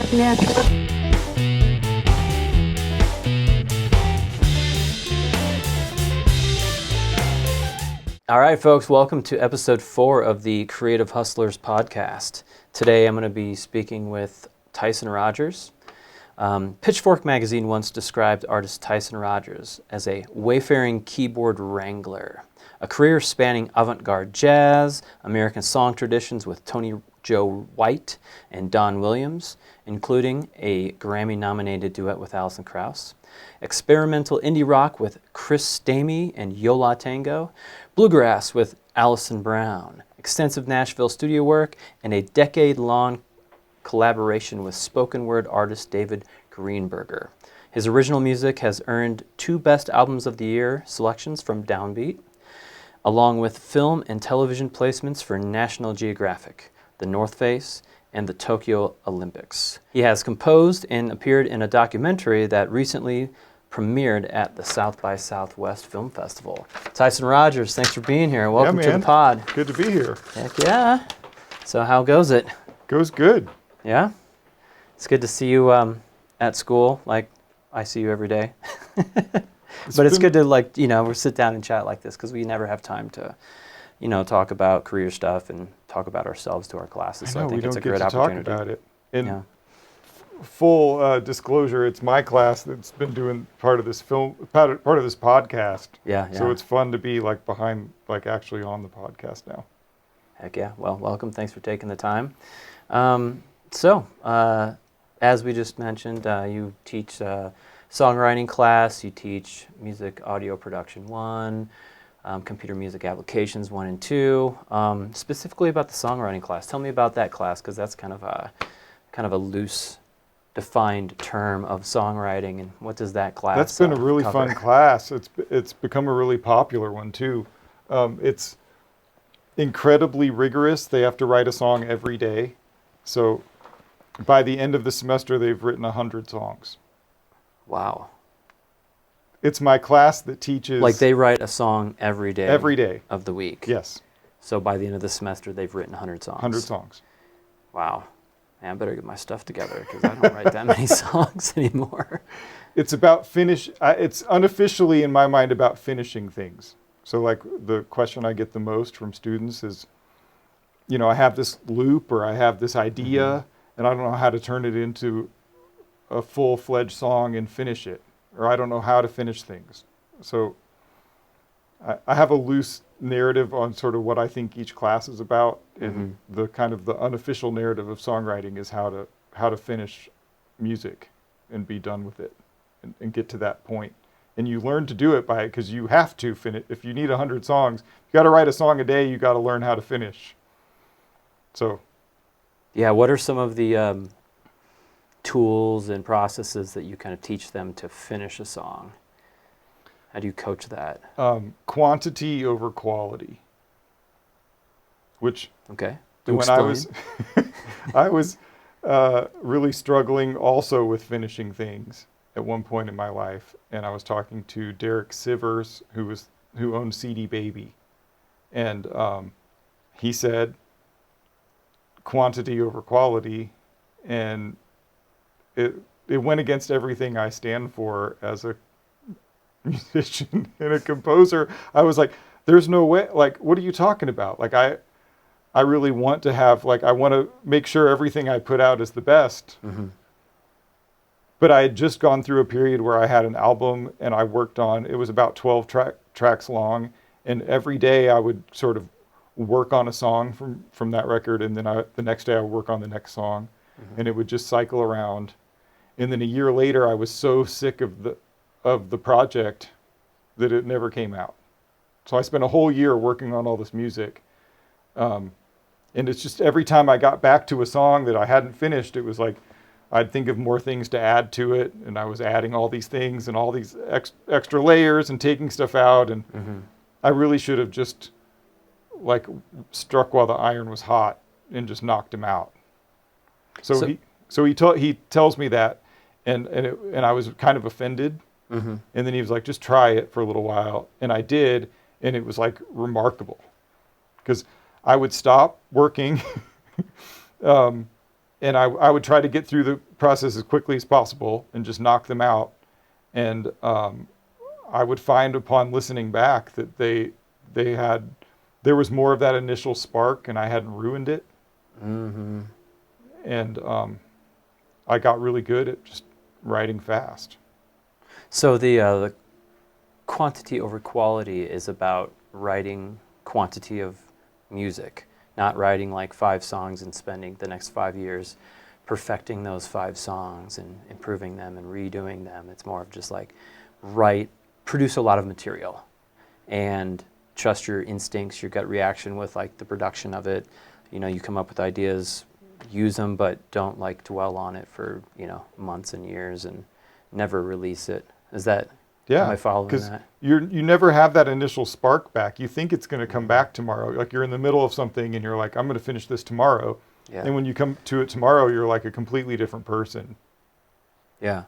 All right, folks, welcome to episode 4 of the Creative Hustlers podcast. Today I'm going to be speaking with Tyson Rogers. Pitchfork magazine once described artist Tyson Rogers as a wayfaring keyboard wrangler, a career spanning avant-garde jazz, American song traditions with Tony Joe White and Don Williams, including a Grammy-nominated duet with Alison Krauss, experimental indie rock with Chris Stamey and Yo La Tengo, bluegrass with Allison Brown, extensive Nashville studio work, and a decade-long collaboration with spoken word artist David Greenberger. His original music has earned 2 Best Albums of the Year selections from Downbeat, along with film and television placements for National Geographic, The North Face, and the Tokyo Olympics. He has composed and appeared in a documentary that recently premiered at the South by Southwest Film Festival. Tyson Rogers, thanks for being here. Welcome to the pod. Good to be here. Heck yeah. So how goes it? Goes good. Yeah? It's good to see you at school, like I see you every day. But it's good to, we sit down and chat like this because we never have time to, talk about career stuff and talk about ourselves to our classes. So I think it's a great opportunity. Talk about it. And full disclosure, it's my class that's been doing part of this podcast. Yeah. So it's fun to be actually on the podcast now. Heck yeah. Well, welcome. Thanks for taking the time. As we just mentioned, you teach songwriting class, you teach music audio production 1, computer music applications 1 and 2. Specifically about the songwriting class, tell me about that class, because that's kind of a loose, defined term of songwriting, and what does that class That's been a really cover? fun class. It's become a really popular one too. It's incredibly rigorous. They have to write a song every day. So by the end of the semester, they've written 100 songs. Wow. It's my class that teaches... Like they write a song every day? Every day. Of the week? Yes. So by the end of the semester, they've written 100 songs? 100 songs. Wow. Man, I better get my stuff together because I don't write that many songs anymore. It's about it's unofficially, in my mind, about finishing things. So the question I get the most from students is, I have this loop or I have this idea and I don't know how to turn it into a full-fledged song and finish it, or I don't know how to finish things. So I have a loose narrative on sort of what I think each class is about, and the kind of the unofficial narrative of songwriting is how to finish music and be done with it and get to that point. And you learn to do it because you have to finish. If you need 100 songs, you got to write a song a day. You got to learn how to finish. So, yeah. What are some of the tools and processes that you kind of teach them to finish a song? How do you coach that? Quantity over quality. Which when I was really struggling also with finishing things at one point in my life, and I was talking to Derek Sivers, who owned CD Baby, and he said quantity over quality, and it went against everything I stand for as a musician and a composer. I was like, there's no way, what are you talking about? I really want to have, I want to make sure everything I put out is the best. But I had just gone through a period where I had an album and I worked on, it was about 12 tracks long, and every day I would sort of work on a song from that record, and then the next day I would work on the next song, and it would just cycle around. And then a year later I was so sick of the project that it never came out. So I spent a whole year working on all this music. And it's just every time I got back to a song that I hadn't finished, it was like I'd think of more things to add to it, and I was adding all these things and all these extra layers and taking stuff out, and I really should have just struck while the iron was hot and just knocked him out. So he tells me that, and I was kind of offended, and then he was like, just try it for a little while, and I did, and it was remarkable, because I would stop working and I would try to get through the process as quickly as possible and just knock them out. And I would find upon listening back that there was more of that initial spark, and I hadn't ruined it. Mm-hmm. And I got really good at just writing fast. So the quantity over quality is about writing quantity of music, not writing like 5 songs and spending the next 5 years perfecting those 5 songs and improving them and redoing them. It's more of just like produce a lot of material and trust your instincts, your gut reaction with like the production of it. You know, you come up with ideas, use them, but don't like dwell on it for, months and years and never release it. Is that, am I following that? Because you never have that initial spark back. You think it's going to come back tomorrow. Like you're in the middle of something and you're like, I'm going to finish this tomorrow. Yeah. And when you come to it tomorrow, you're like a completely different person. Yeah.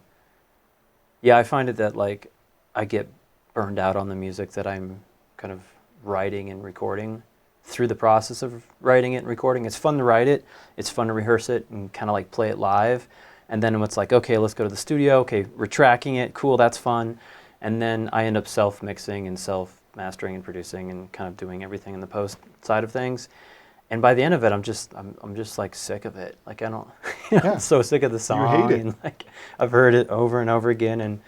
Yeah, I find it that like I get burned out on the music that I'm kind of writing and recording through the process of writing it and recording. It's fun to write it. It's fun to rehearse it and kind of like play it live. And then it's like, okay, let's go to the studio. Okay, we're tracking it. Cool, that's fun. And then I end up self-mixing and self-mastering and producing and kind of doing everything in the post side of things. And by the end of it, I'm just like sick of it. Like I don't, I'm so sick of the song. You hate it. And like I've heard it over and over again and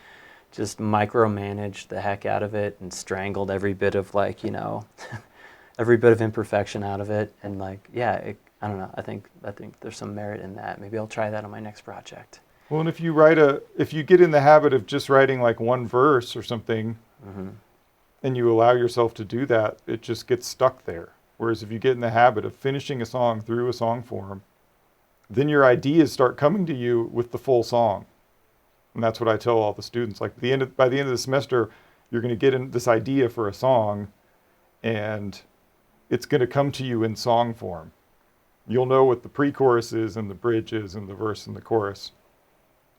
just micromanaged the heck out of it and strangled every bit of like, every bit of imperfection out of it. And like, I don't know. I think there's some merit in that. Maybe I'll try that on my next project. Well, and if you get in the habit of just writing like one verse or something, Mm-hmm. and you allow yourself to do that, it just gets stuck there. Whereas if you get in the habit of finishing a song through a song form, then your ideas start coming to you with the full song. And that's what I tell all the students. Like by the end of the semester, you're going to get in this idea for a song, and it's going to come to you in song form. You'll know what the pre-chorus is and the bridge is and the verse and the chorus.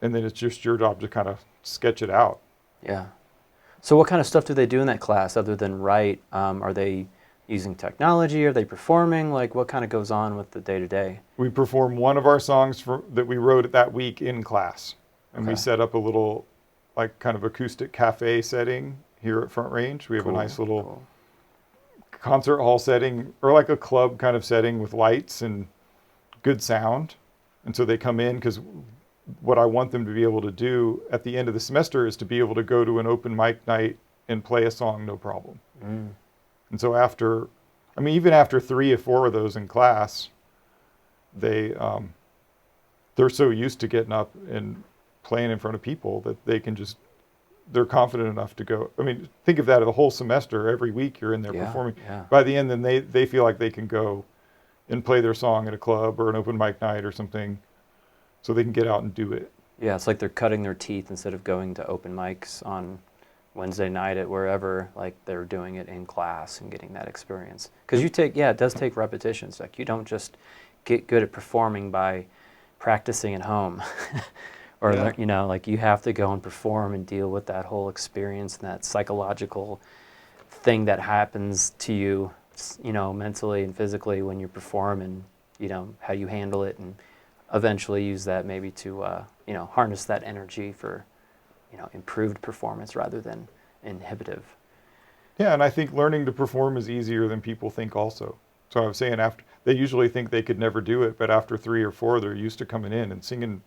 And then it's just your job to kind of sketch it out. Yeah. So what kind of stuff do they do in that class other than write? Are they using technology? Are they performing? Like what kind of goes on with the day-to-day? We perform one of our songs that we wrote that week in class. And we set up a little like kind of acoustic cafe setting here at Front Range. We have a nice little concert hall setting, or like a club kind of setting with lights and good sound. And so they come in, because what I want them to be able to do at the end of the semester is to be able to go to an open mic night and play a song no problem. Mm. And so even after 3 or 4 of those in class, they're so used to getting up and playing in front of people that they're confident enough to go. I mean, think of that, the whole semester, every week you're in there performing. Yeah. By the end, then they feel like they can go and play their song at a club or an open mic night or something, so they can get out and do it. Yeah, it's like they're cutting their teeth instead of going to open mics on Wednesday night at wherever. Like they're doing it in class and getting that experience. Because it does take repetitions. Like you don't just get good at performing by practicing at home. Or, like you have to go and perform and deal with that whole experience and that psychological thing that happens to you, mentally and physically when you perform, and, how you handle it, and eventually use that maybe to, harness that energy for, improved performance rather than inhibitive. Yeah, and I think learning to perform is easier than people think also. So I was saying, they usually think they could never do it, but after 3 or 4, they're used to coming in and singing.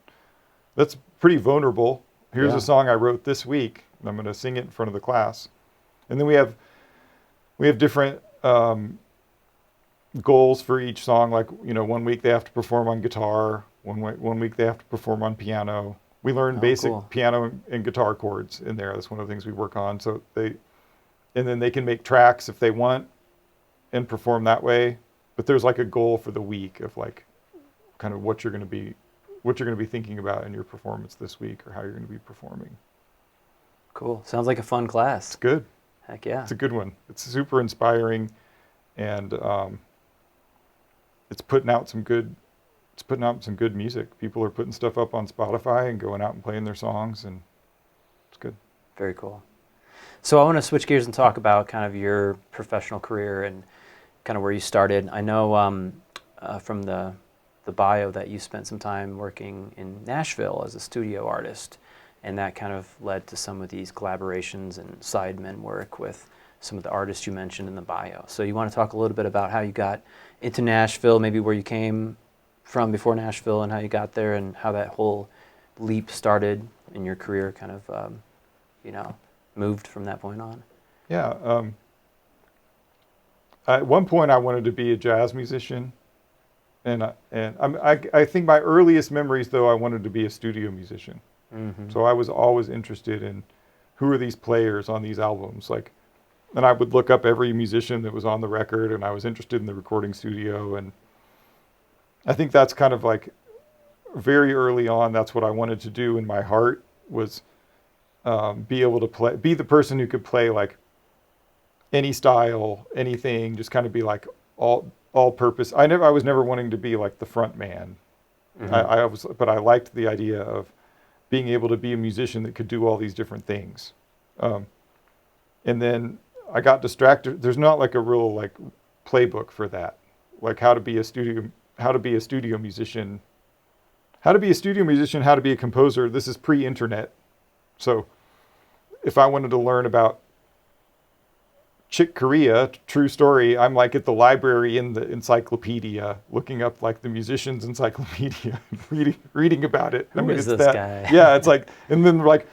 That's pretty vulnerable. Here's a song I wrote this week, and I'm going to sing it in front of the class. And then we have different goals for each song. Like, 1 week they have to perform on guitar. One week they have to perform on piano. We learn basic piano and guitar chords in there. That's one of the things we work on. So and then they can make tracks if they want and perform that way. But there's like a goal for the week of like kind of what you're going to be thinking about in your performance this week, or how you're going to be performing. Cool. Sounds like a fun class. It's good. Heck yeah. It's a good one. It's super inspiring, and it's putting out some good music. People are putting stuff up on Spotify and going out and playing their songs, and it's good. Very cool. So I want to switch gears and talk about kind of your professional career and kind of where you started. I know from the the bio that you spent some time working in Nashville as a studio artist, and that kind of led to some of these collaborations and sidemen work with some of the artists you mentioned in the bio. So you want to talk a little bit about how you got into Nashville, maybe where you came from before Nashville and how you got there, and how that whole leap started in your career, kind of, moved from that point on. Yeah. At one point, I wanted to be a jazz musician, and I think my earliest memories, though, I wanted to be a studio musician. Mm-hmm. So I was always interested in who are these players on these albums, and I would look up every musician that was on the record, and I was interested in the recording studio, and I think that's kind of like very early on. That's what I wanted to do in my heart, was be able to be the person who could play like any style, anything, just kind of be like all purpose. I was never wanting to be like the front man. Mm-hmm. But I liked the idea of being able to be a musician that could do all these different things. And then I got distracted. There's not like a real like playbook for that, like how to be a studio musician, how to be a composer. This is pre-internet. So if I wanted to learn about Chick Corea, true story, I'm like at the library in the encyclopedia, looking up like the musician's encyclopedia, reading about it. Who is it's this that guy? Yeah, it's like, and then like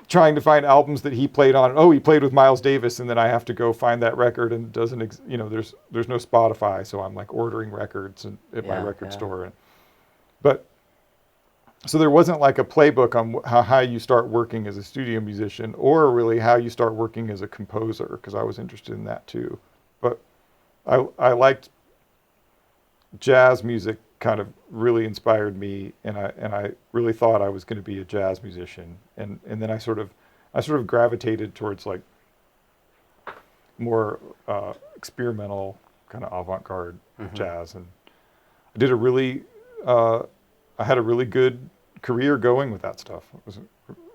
trying to find albums that he played on. Oh, he played with Miles Davis, and then I have to go find that record, and it doesn't there's no Spotify, so I'm like ordering records at my record store. But so there wasn't like a playbook on how you start working as a studio musician, or really how you start working as a composer, because I was interested in that too. But I liked jazz music, kind of really inspired me, and I really thought I was going to be a jazz musician, and then I sort of gravitated towards like more experimental kind of avant-garde jazz, and I did I had a really good career going with that stuff. It was,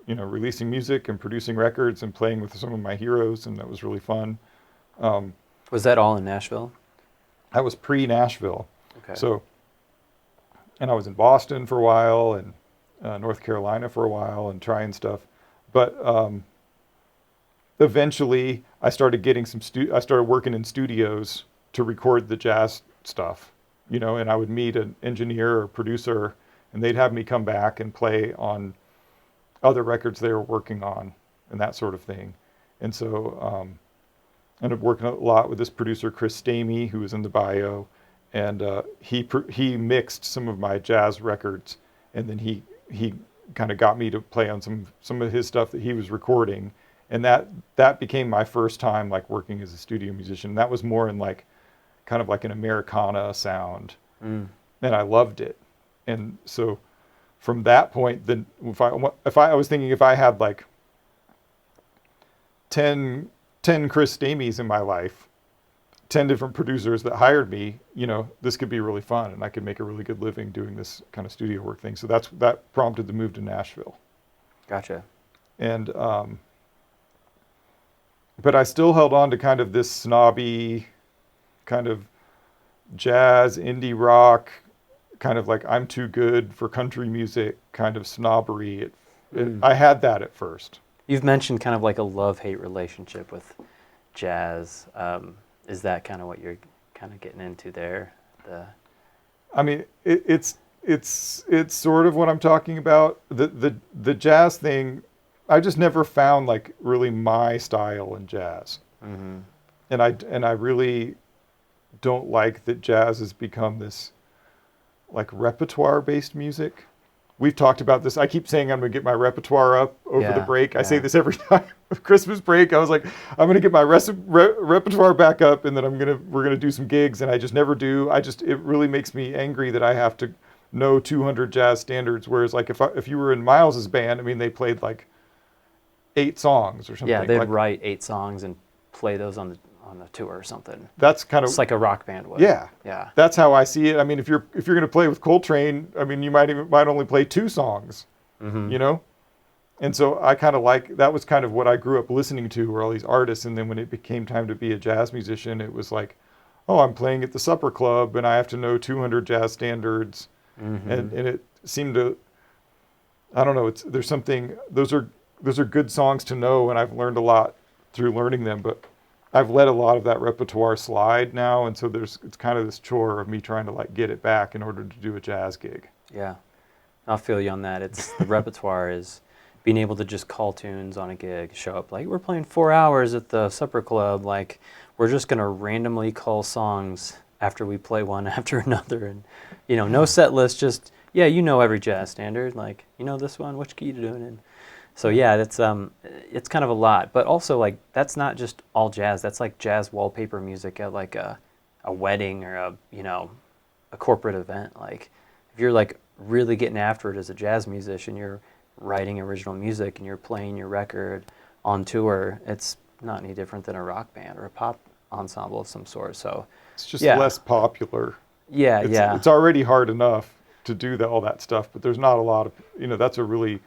releasing music and producing records and playing with some of my heroes, and that was really fun. Was that all in Nashville? I was pre-Nashville. Okay. So, and I was in Boston for a while, and North Carolina for a while, and trying stuff. But eventually, I started getting I started working in studios to record the jazz stuff, and I would meet an engineer or producer, and they'd have me come back and play on other records they were working on and that sort of thing. And so I ended up working a lot with this producer, Chris Stamey, who was in the bio, and he mixed some of my jazz records, and then he kind of got me to play on some of his stuff that he was recording, and that became my first time like working as a studio musician. That was more in like kind of like an Americana sound, and I loved it. And so from that point, then if I was thinking, if I had like 10 Chris Stameys in my life, 10 different producers that hired me, this could be really fun, and I could make a really good living doing this kind of studio work thing. So that prompted the move to Nashville. Gotcha. And but I still held on to kind of this snobby kind of jazz, indie rock, kind of like I'm too good for country music kind of snobbery. I had that at first. You've mentioned kind of like a love-hate relationship with jazz. Is that kind of what you're kind of getting into there? I mean, it's sort of what I'm talking about. The jazz thing, I just never found like really my style in jazz. Mm-hmm. And I really don't like that jazz has become this like repertoire-based music. We've talked about this. I keep saying I'm going to get my repertoire up over the break. I say this every time. Christmas break, I was like, I'm going to get my repertoire back up, and then we're going to do some gigs, and I just never do. It really makes me angry that I have to know 200 jazz standards, whereas like if you were in Miles's band, I mean, they played like 8 songs or something. Yeah, they'd write 8 sonons and play those on the tour or something. That's kind of, it's like a rock band would. Yeah. That's how I see it. I mean, if you're going to play with Coltrane, I mean, you might only play 2 songs, And so I kind of that was kind of what I grew up listening to, were all these artists. And then when it became time to be a jazz musician, it was like, oh, I'm playing at the supper club and I have to know 200 jazz standards. And it seemed to, I don't know, there's something, those are good songs to know, and I've learned a lot through learning them, but I've let a lot of that repertoire slide now, and so it's kind of this chore of me trying to like get it back in order to do a jazz gig. Yeah, I'll feel you on that. It's the repertoire is being able to just call tunes on a gig, show up like we're playing 4 hours at the supper club, like we're just gonna randomly call songs after we play one after another, and no set list, just every jazz standard, like this one, which key you doing in. So yeah, it's kind of a lot, but also like that's not just all jazz. That's like jazz wallpaper music at like a wedding or a corporate event. Like if you're like really getting after it as a jazz musician, you're writing original music and you're playing your record on tour. It's not any different than a rock band or a pop ensemble of some sort. So it's just less popular. It's already hard enough to do all that stuff, but there's not a lot of that's a really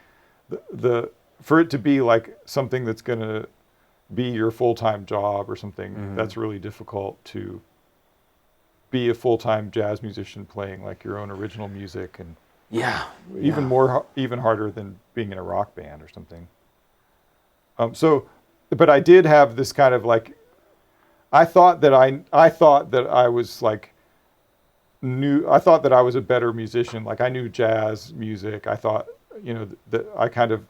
for it to be like something that's going to be your full-time job or something, that's really difficult to be a full-time jazz musician playing like your own original music, and even harder than being in a rock band or something. But I did have this kind of like, I thought that I was like I thought that I was a better musician. Like I knew jazz music. I thought, that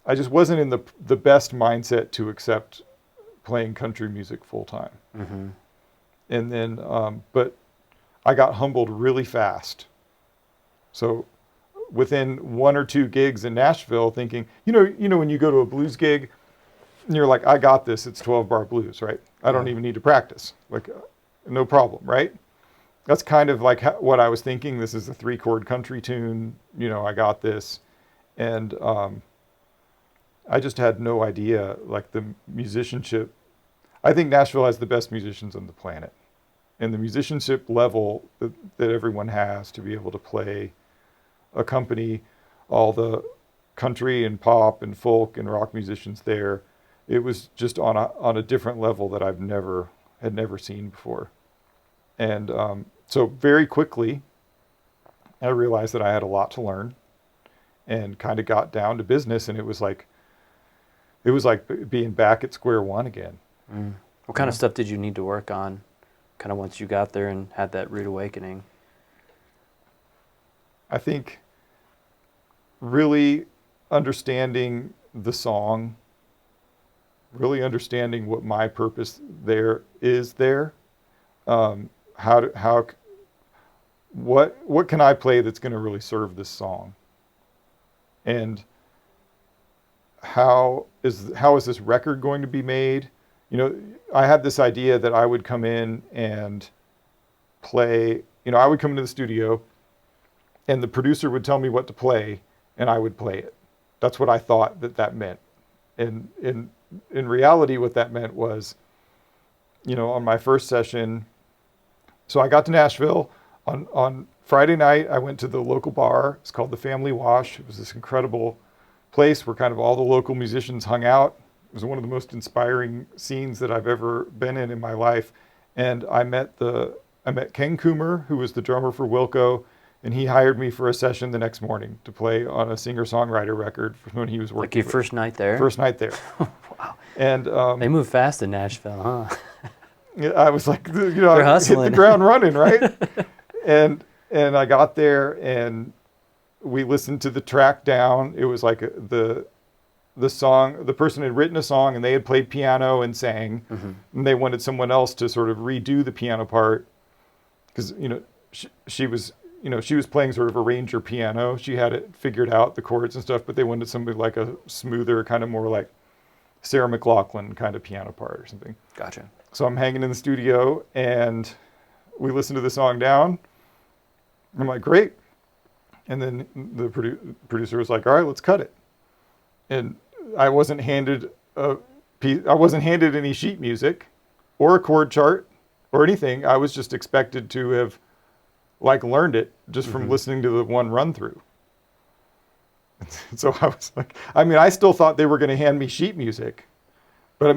I just wasn't in the best mindset to accept playing country music full time. And then, but I got humbled really fast. So within 1 or 2 gigs in Nashville, thinking, when you go to a blues gig and you're like, I got this, it's 12-bar blues, right? I don't even need to practice. Like, no problem, right? That's kind of like what I was thinking. This is a 3-chord country tune. I got this. And I just had no idea, like the musicianship. I think Nashville has the best musicians on the planet. And the musicianship level that everyone has to be able to play, accompany all the country and pop and folk and rock musicians there, it was just on a different level that had never seen before. And so very quickly, I realized that I had a lot to learn, and kind of got down to business. And it was like being back at square one again. What kind of stuff did you need to work on, kind of once you got there and had that rude awakening? I think really understanding the song, really understanding what my purpose there is there. What can I play that's going to really serve this song? And how is this record going to be made? I had this idea that I would come in and play, I would come into the studio and the producer would tell me what to play and I would play it. That's what I thought that meant. And in reality, what that meant was, on my first session, so I got to Nashville on Friday night. I went to the local bar. It's called the Family Wash. It was this incredible place where kind of all the local musicians hung out. It was one of the most inspiring scenes that I've ever been in my life. And I met Ken Coomer, who was the drummer for Wilco, and he hired me for a session the next morning to play on a singer-songwriter record when he was working. Like your first night there? First night there. Wow. And they move fast in Nashville, huh? I was like, They're I hustling. hit the ground running, right? and I got there and we listened to the track down. It was like the song, the person had written a song and they had played piano and sang, and they wanted someone else to sort of redo the piano part because, she was playing sort of arranger piano. She had it figured out, the chords and stuff, but they wanted somebody like a smoother, kind of more like Sarah McLachlan kind of piano part or something. Gotcha. So I'm hanging in the studio and we listen to the song down. I'm like, great. And then the producer was like, all right, let's cut it. And I wasn't handed any sheet music or a chord chart or anything. I was just expected to have like learned it just from listening to the one run through. So I was like, I still thought they were going to hand me sheet music, but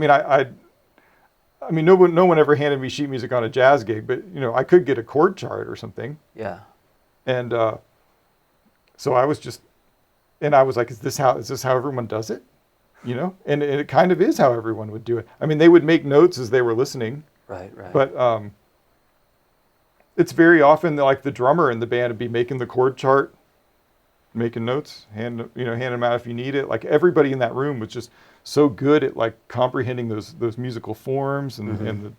I mean, no one ever handed me sheet music on a jazz gig, but I could get a chord chart or something. Yeah. And so I was just, and I was like, is this how everyone does it? And it kind of is how everyone would do it. I mean, they would make notes as they were listening. Right. Right. But it's very often like the drummer in the band would be making the chord chart, making notes, hand them out if you need it. Like everybody in that room was just so good at like comprehending those musical forms and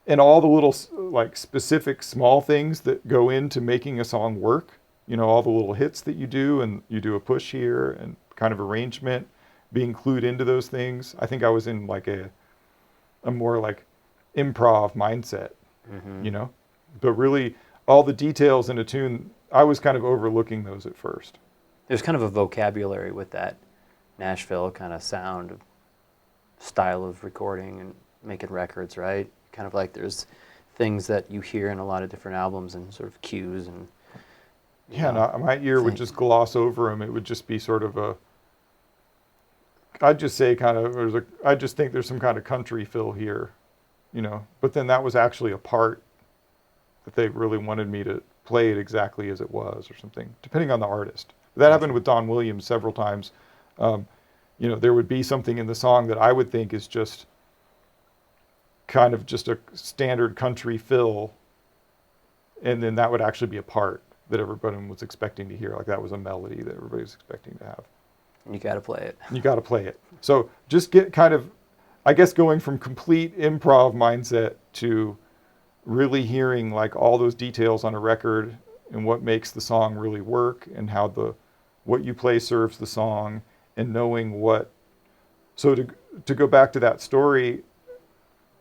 and all the little like specific small things that go into making a song work. All the little hits that you do, and you do a push here and kind of arrangement being clued into those things. I think I was in like a more like improv mindset, but really all the details in a tune, I was kind of overlooking those at first. There's kind of a vocabulary with that Nashville kind of sound, style of recording and making records, right? Kind of like there's things that you hear in a lot of different albums and sort of cues and my ear would just gloss over them. It would just be sort of I'd just say kind of, I just think there's some kind of country feel here, but then that was actually a part that they really wanted me to play it exactly as it was or something, depending on the artist. That happened with Don Williams several times. There would be something in the song that I would think is just kind of just a standard country fill, and then that would actually be a part that everybody was expecting to hear. Like that was a melody that everybody was expecting to have. And you got to play it. You got to play it. So just get kind of, I guess, going from complete improv mindset to really hearing like all those details on a record and what makes the song really work and how what you play serves the song, and knowing what. So to go back to that story,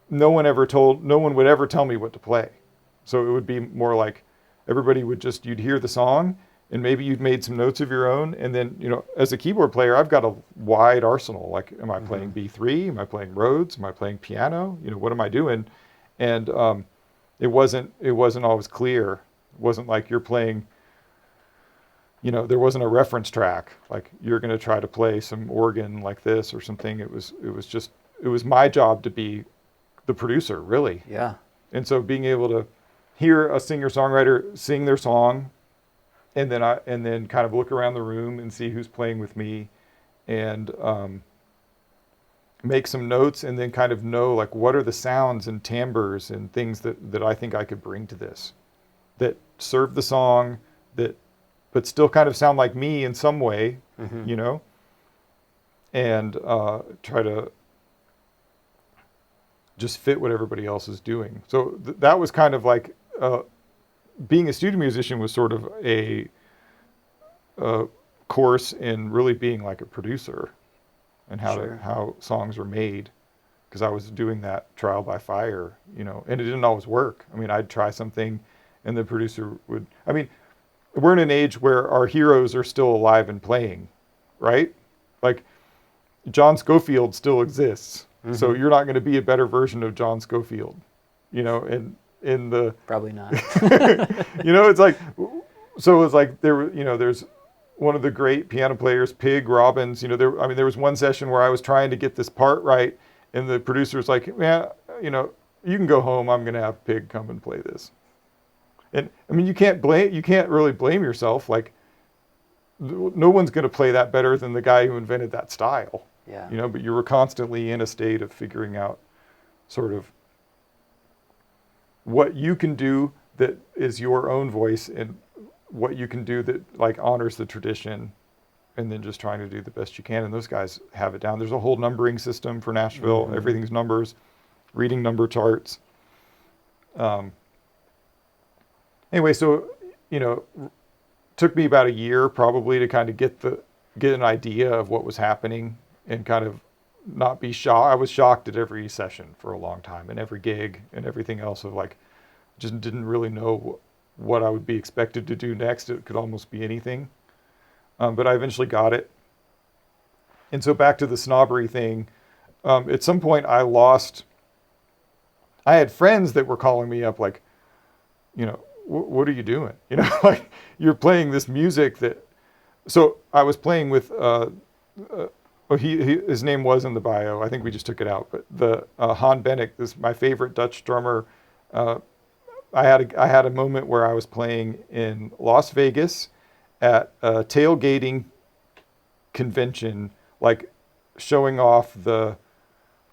no one would ever tell me what to play. So it would be more like everybody you'd hear the song and maybe you'd made some notes of your own. And then, as a keyboard player, I've got a wide arsenal. Like, am I playing B3? Am I playing Rhodes? Am I playing piano? What am I doing? And it wasn't always clear. It wasn't like you're playing, there wasn't a reference track. Like you're going to try to play some organ like this or something. It was my job to be the producer, really. Yeah. And so being able to hear a singer-songwriter sing their song, and then kind of look around the room and see who's playing with me, and make some notes, and then kind of know like what are the sounds and timbres and things that I think I could bring to this, that serve the song, but still kind of sound like me in some way, and try to just fit what everybody else is doing. So that was kind of like being a studio musician was sort of a course in really being like a producer and how songs are made, because I was doing that trial by fire, and it didn't always work. I mean, I'd try something and the producer would, we're in an age where our heroes are still alive and playing, right? Like John Scofield still exists. So you're not going to be a better version of John Scofield, in the probably not. It's like, so it's like there's one of the great piano players, Pig Robbins. There was one session where I was trying to get this part right, and the producer was like, "Yeah, you can go home. I'm going to have Pig come and play this." And you can't really blame yourself. Like, no one's going to play that better than the guy who invented that style. Yeah. But you were constantly in a state of figuring out sort of what you can do that is your own voice, and what you can do that like honors the tradition, and then just trying to do the best you can. And those guys have it down. There's a whole numbering system for Nashville. Everything's numbers, reading number charts. Anyway, so, took me about a year probably to kind of get an idea of what was happening, and kind of not be shocked. I was shocked at every session for a long time, and every gig and everything else, of like, just didn't really know what I would be expected to do next. It could almost be anything. But I eventually got it. And so back to the snobbery thing, at some point I had friends that were calling me up like, what are you doing? Like, you're playing this music that, so I was playing with Oh, his name was in the bio. I think we just took it out. But the Han Bennick is my favorite Dutch drummer. I had a moment where I was playing in Las Vegas at a tailgating convention, like showing off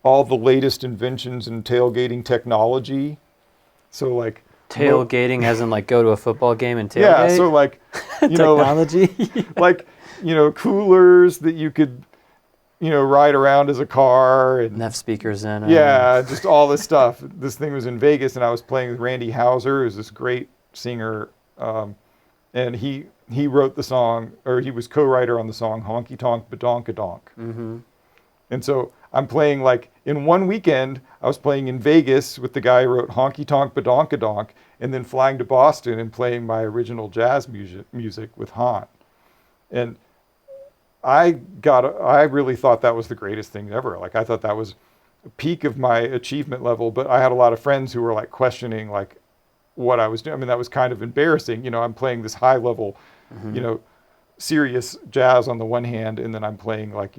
all the latest inventions in tailgating technology. So like Tailgating as in like go to a football game and tailgate? yeah, so like technology. like coolers that you could ride around as a car and have speakers in it. Yeah, just all this stuff. This thing was in Vegas, and I was playing with Randy Houser, who's this great singer, and he wrote the song, or he was co-writer on the song "Honky Tonk Badonkadonk." Mm-hmm. And so I'm playing like in one weekend, I was playing in Vegas with the guy who wrote "Honky Tonk Badonkadonk," and then flying to Boston and playing my original jazz music with Han, and I really thought that was the greatest thing ever. Like I thought that was a peak of my achievement level, but I had a lot of friends who were like questioning like what I was doing. I mean, that was kind of embarrassing. I'm playing this high level, Mm-hmm. Serious jazz on the one hand, and then I'm playing like,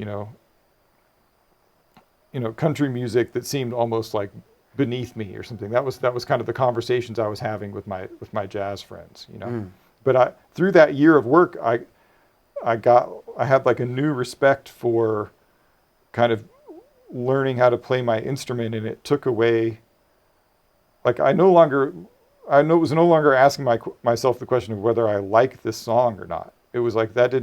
country music that seemed almost like beneath me or something. That was kind of the conversations I was having with my jazz friends, Mm. But through that year of work, I had like a new respect for kind of learning how to play my instrument, and it took away, like I was no longer asking myself the question of whether I like this song or not. It was like that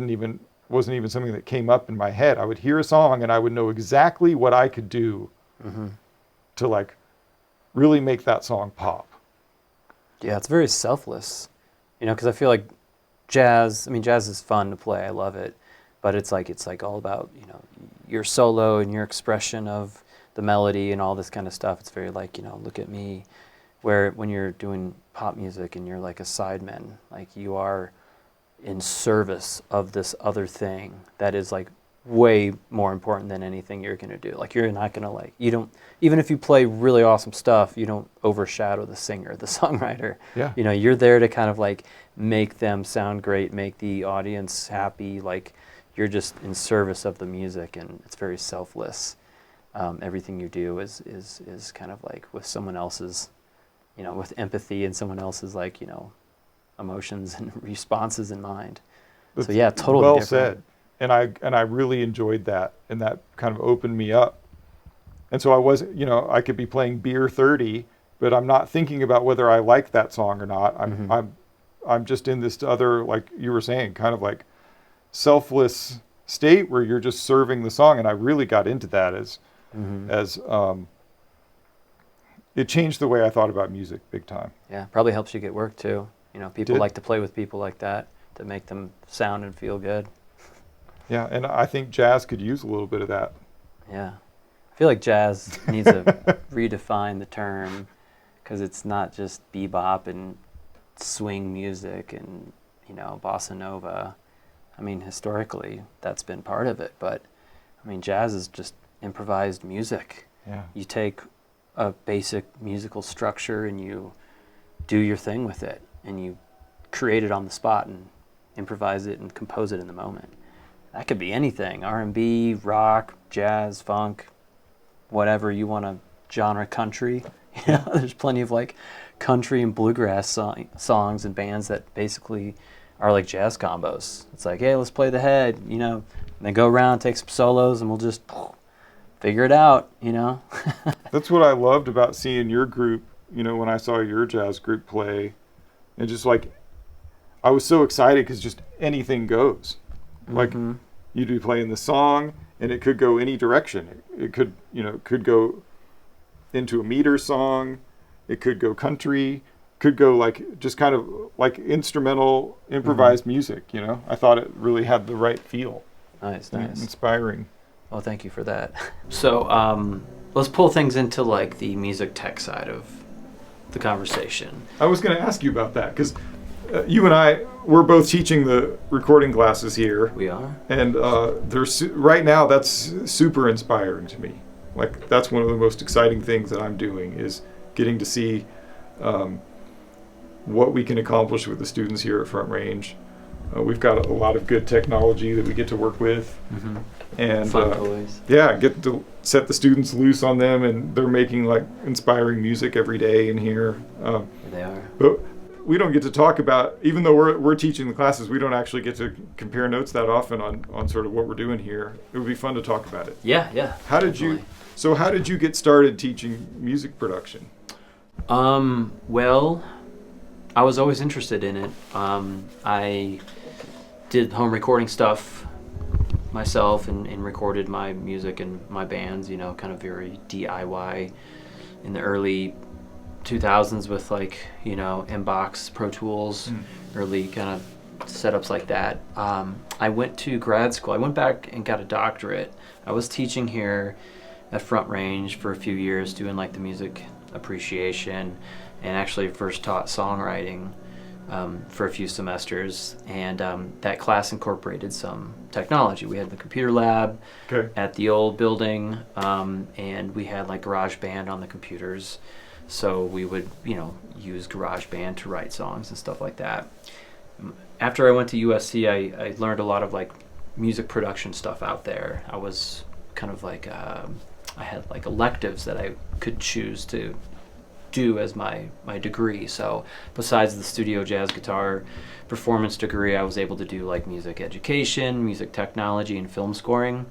wasn't even something that came up in my head. I would hear a song and I would know exactly what I could do Mm-hmm. to like really make that song pop. Yeah, it's very selfless, because I feel like jazz is fun to play. I love it. But it's like all about, your solo and your expression of the melody and all this kind of stuff. It's very like, look at me. Where when you're doing pop music and you're like a sideman, like you are in service of this other thing that is like way more important than anything you're going to do. Like you're not going to even if you play really awesome stuff, you don't overshadow the singer, the songwriter. Yeah. You're there to kind of like make them sound great, make the audience happy. Like you're just in service of the music, and it's very selfless. Everything you do is kind of like with someone else's, with empathy and someone else's like, emotions and responses in mind. That's so yeah, totally well different. said. And I really enjoyed that, and that kind of opened me up. And so I wasn't, I could be playing Beer 30, but I'm not thinking about whether I like that song or not. I'm just in this other, like you were saying, kind of like selfless state where you're just serving the song. And I really got into that as it changed the way I thought about music big time. Yeah, probably helps you get work too. People Did. like to play with people like that to make them sound and feel good. Yeah, and I think jazz could use a little bit of that. Yeah. I feel like jazz needs to redefine the term, because it's not just bebop and swing music and, bossa nova. I mean, historically, that's been part of it, but jazz is just improvised music. Yeah. You take a basic musical structure and you do your thing with it, and you create it on the spot and improvise it and compose it in the moment. That could be anything: R&B, rock, jazz, funk, whatever you want to genre. Country, there's plenty of like country and bluegrass songs and bands that basically are like jazz combos. It's like, hey, let's play the head, and then go around, take some solos, and we'll just figure it out, That's what I loved about seeing your group, when I saw your jazz group play. And just like, I was so excited because just anything goes. Like, you'd be playing the song and it could go any direction. It could, could go into a meter song. It could go country. Could go like, just kind of like instrumental, improvised music, I thought it really had the right feel. Nice. Inspiring. Well, thank you for that. So, let's pull things into like the music tech side of the conversation. I was going to ask you about that because you and I, we're both teaching the recording classes here. We are. And right now, that's super inspiring to me. Like, that's one of the most exciting things that I'm doing is getting to see what we can accomplish with the students here at Front Range. We've got a lot of good technology that we get to work with, and Fun toys. yeah, get to set the students loose on them, and they're making like inspiring music every day in here. They are. But we don't get to talk about, even though we're teaching the classes, we don't actually get to compare notes that often on sort of what we're doing here. It would be fun to talk about it. Yeah. How did you get started teaching music production? Well, I was always interested in it. I did home recording stuff myself and recorded my music and my bands, kind of very DIY in the early 2000s with like, Mbox, Pro Tools, early kind of setups like that. I went to grad school. I went back and got a doctorate. I was teaching here at Front Range for a few years, doing like the music appreciation, and actually first taught songwriting for a few semesters, and that class incorporated some technology. We had the computer lab at the old building, and we had like GarageBand on the computers, so we would use GarageBand to write songs and stuff like that. After I went to USC, I learned a lot of like music production stuff out there. I was kind of like I had like electives that I could choose to do as my degree. So besides the studio jazz guitar performance degree, I was able to do like music education, music technology, and film scoring.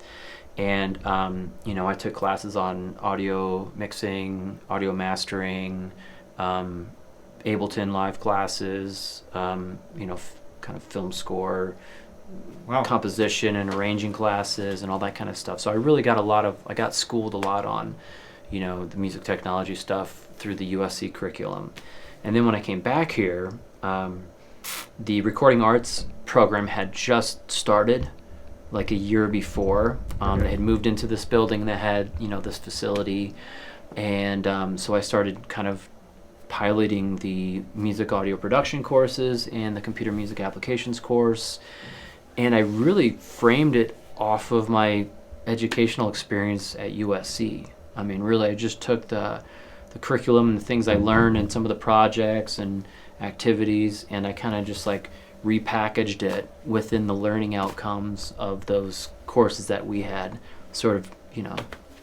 And I took classes on audio mixing, audio mastering, Ableton Live classes, kind of film score, composition and arranging classes and all that kind of stuff. So I really got I got schooled a lot on, the music technology stuff through the USC curriculum. And then when I came back here, the recording arts program had just started like a year before. They had moved into this building that had, this facility. And so I started kind of piloting the music audio production courses and the computer music applications course. And I really framed it off of my educational experience at USC. I mean, really, I just took the curriculum and the things I learned and some of the projects and activities, and I kind of just like repackaged it within the learning outcomes of those courses that we had sort of,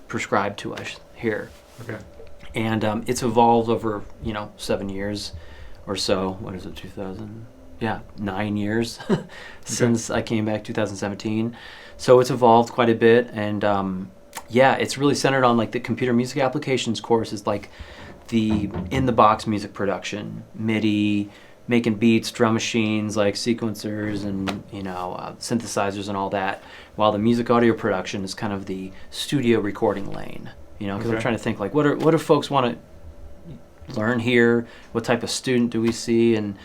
prescribed to us here. Okay. And it's evolved over, 7 years or so. What is it, 2000? Yeah, 9 years since I came back, 2017. So it's evolved quite a bit, and it's really centered on like the computer music applications course is like the in-the-box music production, MIDI, making beats, drum machines, like sequencers and synthesizers and all that, while the music audio production is kind of the studio recording lane. Because I'm trying to think like what do folks want to learn here? What type of student do we see? And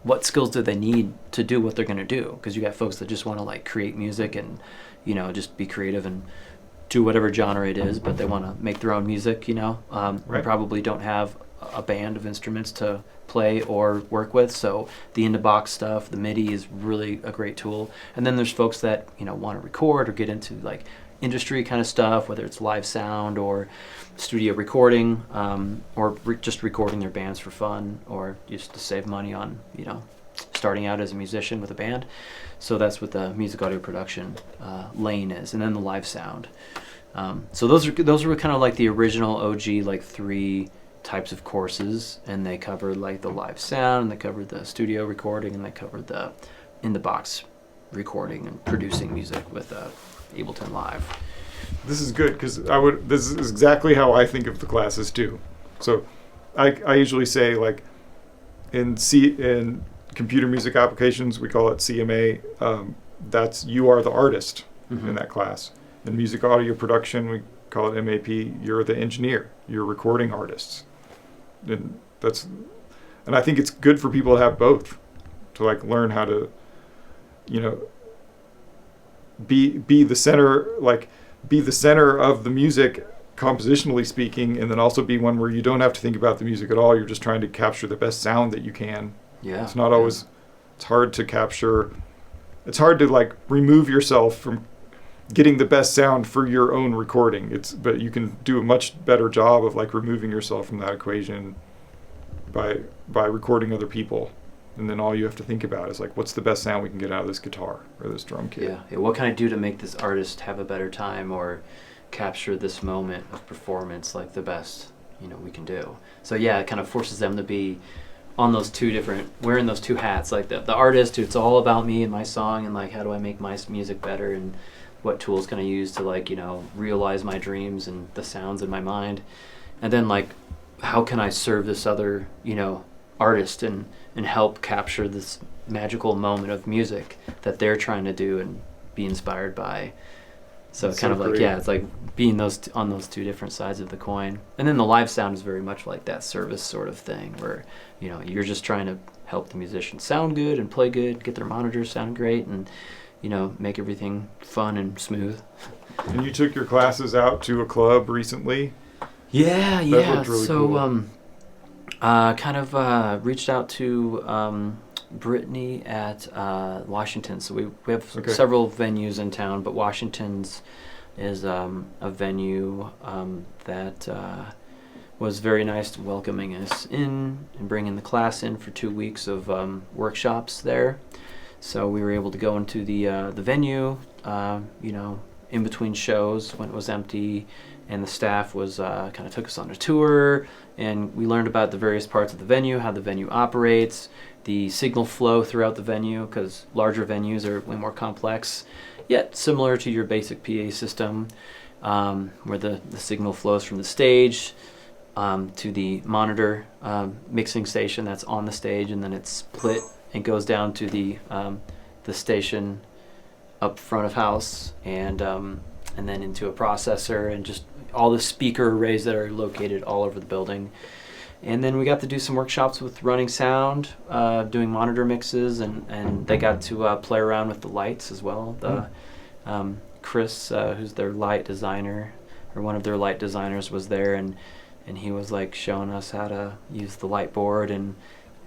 what skills do they need to do what they're going to do? Because you got folks that just want to like create music and just be creative and do whatever genre it is, but they want to make their own music. We probably don't have a band of instruments to play or work with, so the in-the-box stuff, the MIDI, is really a great tool. And then there's folks that want to record or get into like industry kind of stuff, whether it's live sound or studio recording, or just recording their bands for fun, or just to save money on starting out as a musician with a band. So that's what the music audio production lane is, and then the live sound. So those were kind of like the original OG like 3 types of courses, and they covered like the live sound, and they covered the studio recording, and they covered the in-the-box recording and producing music with Ableton Live. This is good because this is exactly how I think of the classes too. So I usually say like in computer music applications, we call it CMA. That's you are the artist in that class. In music audio production, we call it MAP. You're the engineer. You're recording artists. And I think it's good for people to have both, to like learn how to, be the center, be the center of the music, compositionally speaking, and then also be one where you don't have to think about the music at all. You're just trying to capture the best sound that you can. Yeah. It's not always. It's hard to capture. It's hard to like remove yourself from getting the best sound for your own recording. But you can do a much better job of like removing yourself from that equation by recording other people. and then all you have to think about is like, what's the best sound we can get out of this guitar or this drum kit? Yeah. What can I do to make this artist have a better time or capture this moment of performance like the best, we can do. So yeah, it kind of forces them to be on those two different, wearing those two hats, like the artist who it's all about me and my song and like how do I make my music better and what tools can I use to like, realize my dreams and the sounds in my mind. And then like, how can I serve this other, artist and help capture this magical moment of music that they're trying to do and be inspired by. So That's kind so of like, great. yeah, it's like being on those two different sides of the coin. And then the live sound is very much like that service sort of thing where, you're just trying to help the musician sound good and play good, get their monitors sound great and, make everything fun and smooth. And you took your classes out to a club recently? Yeah. looked really So, cool. kind of reached out to Brittany at Washington. So we have Okay. several venues in town, but Washington's is a venue that was very nice to welcoming us in and bringing the class in for 2 weeks of workshops there. So we were able to go into the venue, in between shows when it was empty, and the staff was kind of took us on a tour, and we learned about the various parts of the venue, how the venue operates, the signal flow throughout the venue, because larger venues are way more complex, yet similar to your basic PA system, where the signal flows from the stage to the monitor mixing station that's on the stage, and then it's split and goes down to the station up front of house, and then into a processor, and just all the speaker arrays that are located all over the building. And then we got to do some workshops with running sound, doing monitor mixes, and they got to play around with the lights as well. Chris, who's their light designer, or one of their light designers, was there, and he was like showing us how to use the light board and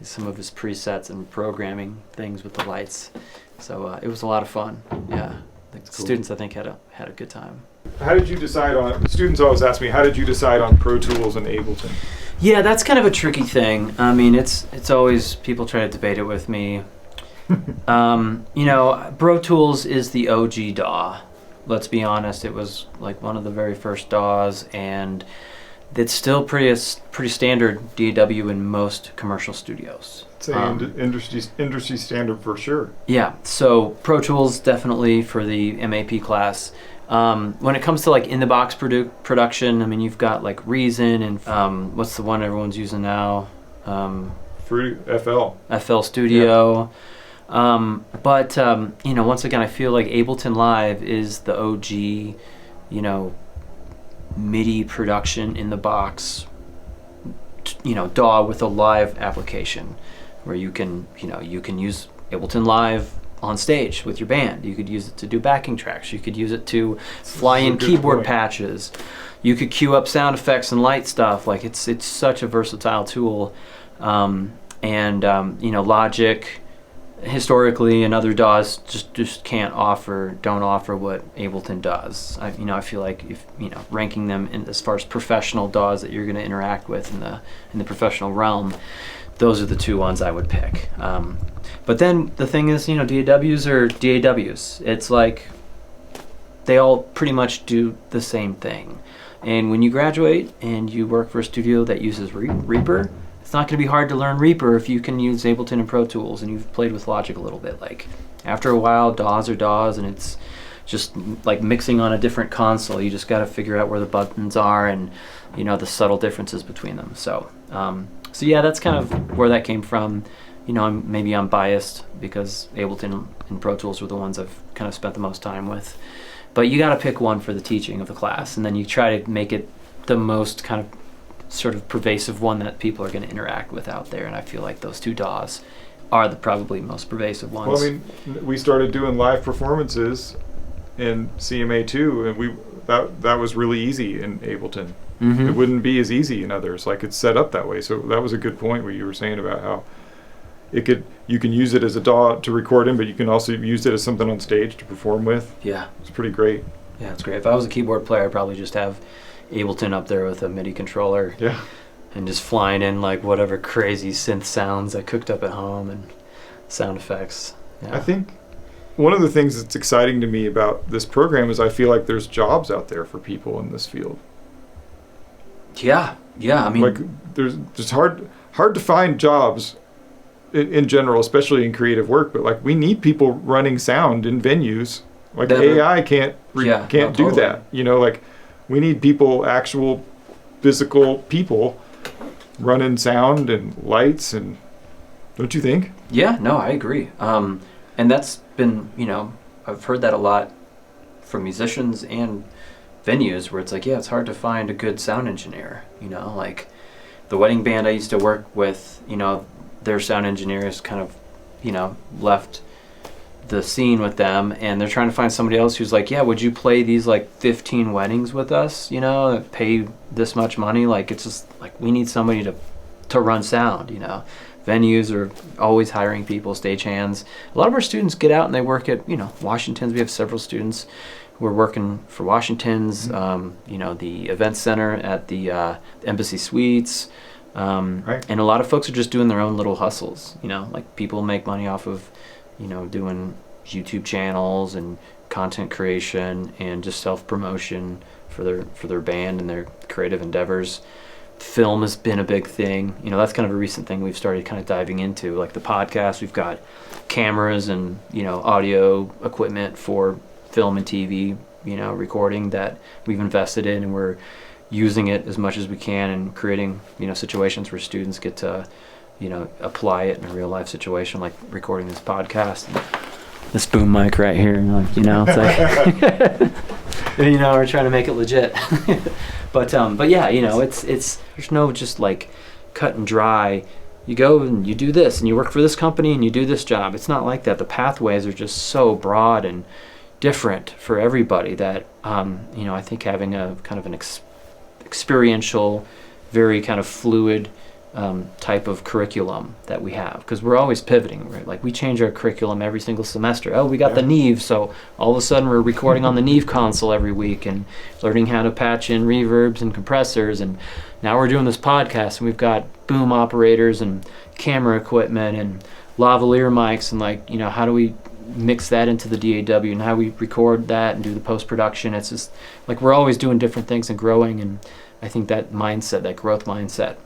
some of his presets and programming things with the lights. So it was a lot of fun. Yeah, the cool. students I think had a good time. How did you decide on, students always ask me, how did you decide on Pro Tools and Ableton? Yeah, that's kind of a tricky thing. I mean, it's always, people try to debate it with me. Pro Tools is the OG DAW. Let's be honest, it was like one of the very first DAWs, and it's still pretty standard DAW in most commercial studios. It's an industry standard for sure. Yeah, so Pro Tools definitely for the MAP class. When it comes to like in the box production, I mean, you've got like Reason and what's the one everyone's using now? FL Studio. Yeah. But once again, I feel like Ableton Live is the OG, MIDI production in the box, DAW with a live application, where you can use Ableton Live on stage with your band. You could use it to do backing tracks. You could use it to fly in keyboard patches. You could queue up sound effects and light stuff. Like it's such a versatile tool. Logic historically and other DAWs just don't offer what Ableton does. I feel like if ranking them in as far as professional DAWs that you're going to interact with in the professional realm, those are the two ones I would pick. But then the thing is, DAWs are DAWs. It's like they all pretty much do the same thing. And when you graduate and you work for a studio that uses Reaper, it's not going to be hard to learn Reaper if you can use Ableton and Pro Tools and you've played with Logic a little bit. Like after a while, DAWs are DAWs, and it's just like mixing on a different console. You just got to figure out where the buttons are and the subtle differences between them. So yeah, that's kind of where that came from. Maybe I'm biased because Ableton and Pro Tools were the ones I've kind of spent the most time with. But you got to pick one for the teaching of the class, and then you try to make it the most kind of sort of pervasive one that people are going to interact with out there. And I feel like those two DAWs are the probably most pervasive ones. Well, I mean, we started doing live performances in CMA2, and that was really easy in Ableton. Mm-hmm. It wouldn't be as easy in others. Like it's set up that way. So that was a good point where you were saying about how you can use it as a DAW to record in, but you can also use it as something on stage to perform with. Yeah. It's pretty great. Yeah, it's great. If I was a keyboard player, I'd probably just have Ableton up there with a MIDI controller. Yeah. And just flying in like whatever crazy synth sounds I cooked up at home, and sound effects. Yeah. I think one of the things that's exciting to me about this program is I feel like there's jobs out there for people in this field. Yeah. I mean, like there's hard to find jobs in general, especially in creative work. But like we need people running sound in venues. Like AI can't do totally. that. You know, like we need people, actual physical people, running sound and lights, and don't you think? Yeah, no, I agree. And that's been, I've heard that a lot from musicians and venues where it's like, yeah, it's hard to find a good sound engineer. Like the wedding band I used to work with, their sound engineers kind of, left the scene with them, and they're trying to find somebody else who's like, yeah, would you play these like 15 weddings with us, pay this much money? Like, it's just like, we need somebody to run sound. Venues are always hiring people, stagehands. A lot of our students get out and they work at, Washington's. We have several students who are working for Washington's, the event center at the Embassy Suites. Right. And a lot of folks are just doing their own little hustles. Like people make money off of, doing YouTube channels and content creation and just self-promotion for their band and their creative endeavors. Film has been a big thing. That's kind of a recent thing we've started kind of diving into. Like the podcast, we've got cameras and, audio equipment for film and TV, recording that we've invested in, and we're using it as much as we can and creating, situations where students get to, apply it in a real life situation, like recording this podcast. And this boom mic right here, it's like, we're trying to make it legit. But yeah, it's there's no just like cut and dry. You go and you do this and you work for this company and you do this job. It's not like that. The pathways are just so broad and different for everybody that I think having a kind of an experiential, very kind of fluid type of curriculum that we have, because we're always pivoting, right? Like we change our curriculum every single semester. Oh, we got the Neve, so all of a sudden we're recording on the Neve console every week and learning how to patch in reverbs and compressors, and now we're doing this podcast and we've got boom operators and camera equipment and lavalier mics, and like, how do we mix that into the DAW and how we record that and do the post-production. It's just like we're always doing different things and growing, and I think that mindset, that growth mindset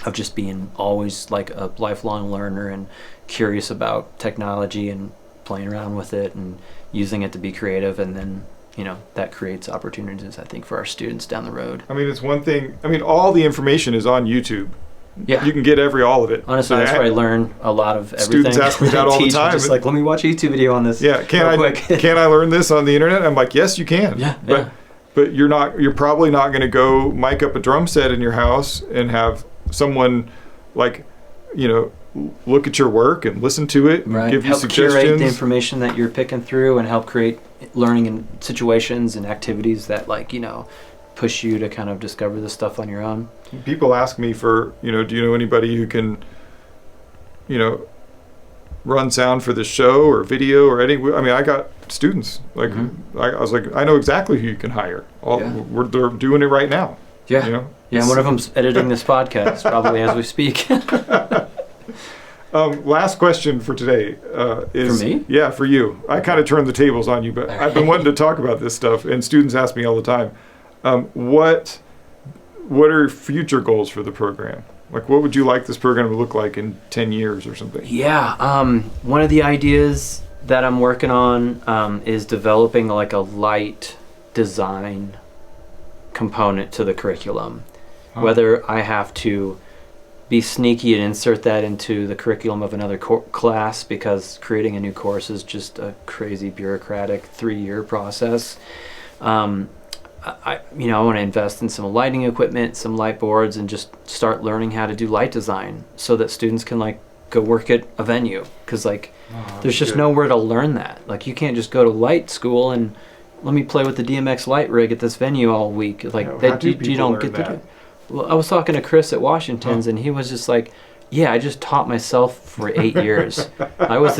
of just being always like a lifelong learner and curious about technology and playing around with it and using it to be creative, and then that creates opportunities, I think, for our students down the road. I mean, it's one thing. I mean, all the information is on YouTube. Yeah, you can get all of it. Honestly, that's where I learn a lot of everything. Students ask me that all the time. Just like, let me watch a YouTube video on this. Yeah, can I learn this on the internet? I'm like, yes, you can. Yeah, but you're probably not going to go mic up a drum set in your house and have someone like, look at your work and listen to it and give you help suggestions. Curate the information that you're picking through and help create learning and situations and activities that push you to kind of discover this stuff on your own. People ask me for, do you know anybody who can, run sound for the show or video or any? I mean, I got students. Like, I was like, I know exactly who you can hire. They're doing it right now. Yeah. Yeah, one of them's editing this podcast probably as we speak. Last question for today is... For me? Yeah, for you. I kind of turned the tables on you, but I've been wanting to talk about this stuff, and students ask me all the time. What are future goals for the program? Like, what would you like this program to look like in 10 years or something? Yeah, one of the ideas that I'm working on is developing like a light design component to the curriculum. Whether I have to be sneaky and insert that into the curriculum of another class, because creating a new course is just a crazy bureaucratic 3-year process. I want to invest in some lighting equipment, some light boards, and just start learning how to do light design so that students can like go work at a venue, because there's just nowhere to learn that. Like, you can't just go to light school and let me play with the DMX light rig at this venue all week. Like, you don't get to do. Well, I was talking to Chris at Washington's, and he was just like, yeah, I just taught myself for 8 years. I was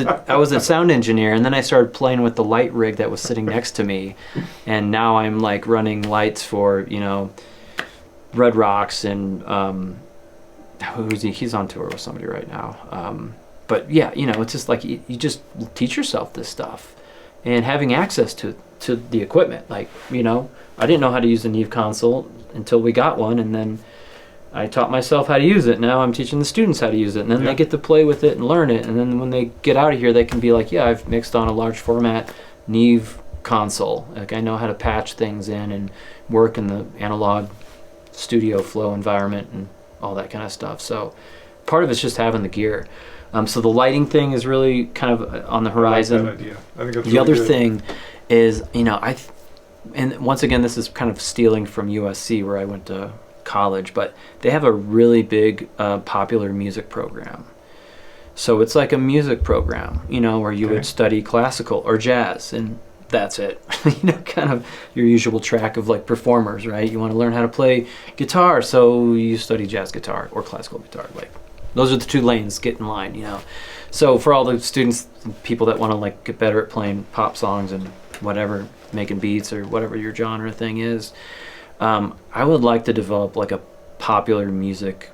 a sound engineer, and then I started playing with the light rig that was sitting next to me, and now I'm like running lights for Red Rocks and who's he? He's on tour with somebody right now. But yeah, it's just like you just teach yourself this stuff, and having access to the equipment. Like, I didn't know how to use a Neve console until we got one, and then I taught myself how to use it. Now I'm teaching the students how to use it, and then they get to play with it and learn it. And then when they get out of here, they can be like, yeah, I've mixed on a large format Neve console. Like, I know how to patch things in and work in the analog studio flow environment and all that kind of stuff. So part of it's just having the gear. So the lighting thing is really kind of on the horizon. I like that idea. I think that's the other good. thing is, and once again, this is kind of stealing from USC where I went to college, but they have a really big popular music program. So it's like a music program, where you would study classical or jazz, and that's it. Kind of your usual track of like performers, right? You want to learn how to play guitar, so you study jazz guitar or classical guitar. Like, those are the two lanes. Get in line, So for all the students, people that want to like get better at playing pop songs and whatever, making beats or whatever your genre thing is, I would like to develop like a popular music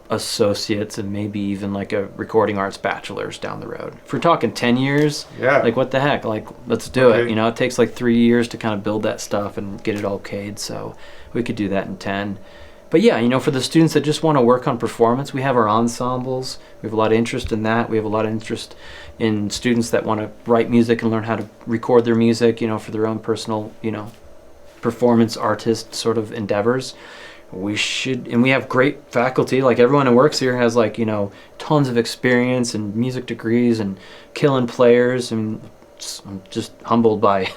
associates and maybe even like a recording arts bachelor's down the road. If we're talking 10 years, like what the heck, like let's do it. It takes like 3 years to kind of build that stuff and get it all okayed, so we could do that in 10. But yeah, for the students that just want to work on performance, we have our ensembles. We have a lot of interest in that. We have a lot of interest in students that want to write music and learn how to record their music, for their own personal, performance artist sort of endeavors. We have great faculty. Like, everyone who works here has like, tons of experience and music degrees and killing players. I'm just humbled by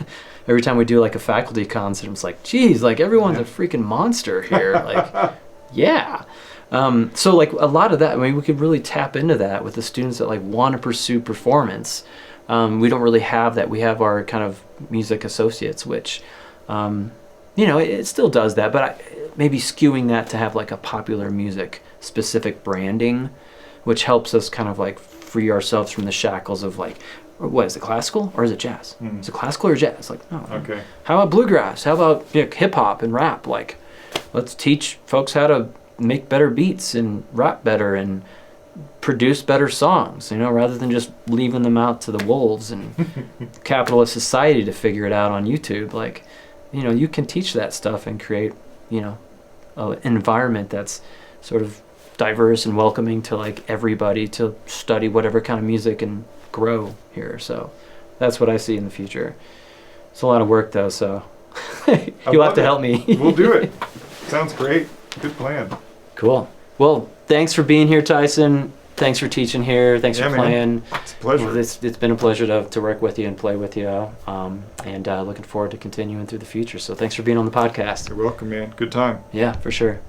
every time we do like a faculty concert. It's like, geez, like everyone's a freaking monster here. Like, yeah. So like a lot of that, we could really tap into that with the students that like want to pursue performance. We don't really have that. We have our kind of music associates, which, it still does that, but maybe skewing that to have like a popular music specific branding, which helps us kind of like free ourselves from the shackles of like, what is it, classical or is it jazz? Is it classical or jazz? Like, no. Okay. How about bluegrass? How about hip hop and rap? Like, let's teach folks how to make better beats and rap better and produce better songs, rather than just leaving them out to the wolves and capitalist society to figure it out on YouTube. Like, you can teach that stuff and create, an environment that's sort of diverse and welcoming to like everybody to study whatever kind of music and grow here. So that's what I see in the future. It's a lot of work though, so you'll have to help me. We'll do it. Sounds great. Good plan. Cool. Well, thanks for being here, Tyson. Thanks for teaching here. Thanks for playing. It's a pleasure. It's been a pleasure to work with you and play with you. And looking forward to continuing through the future. So thanks for being on the podcast. You're welcome, man. Good time. Yeah, for sure.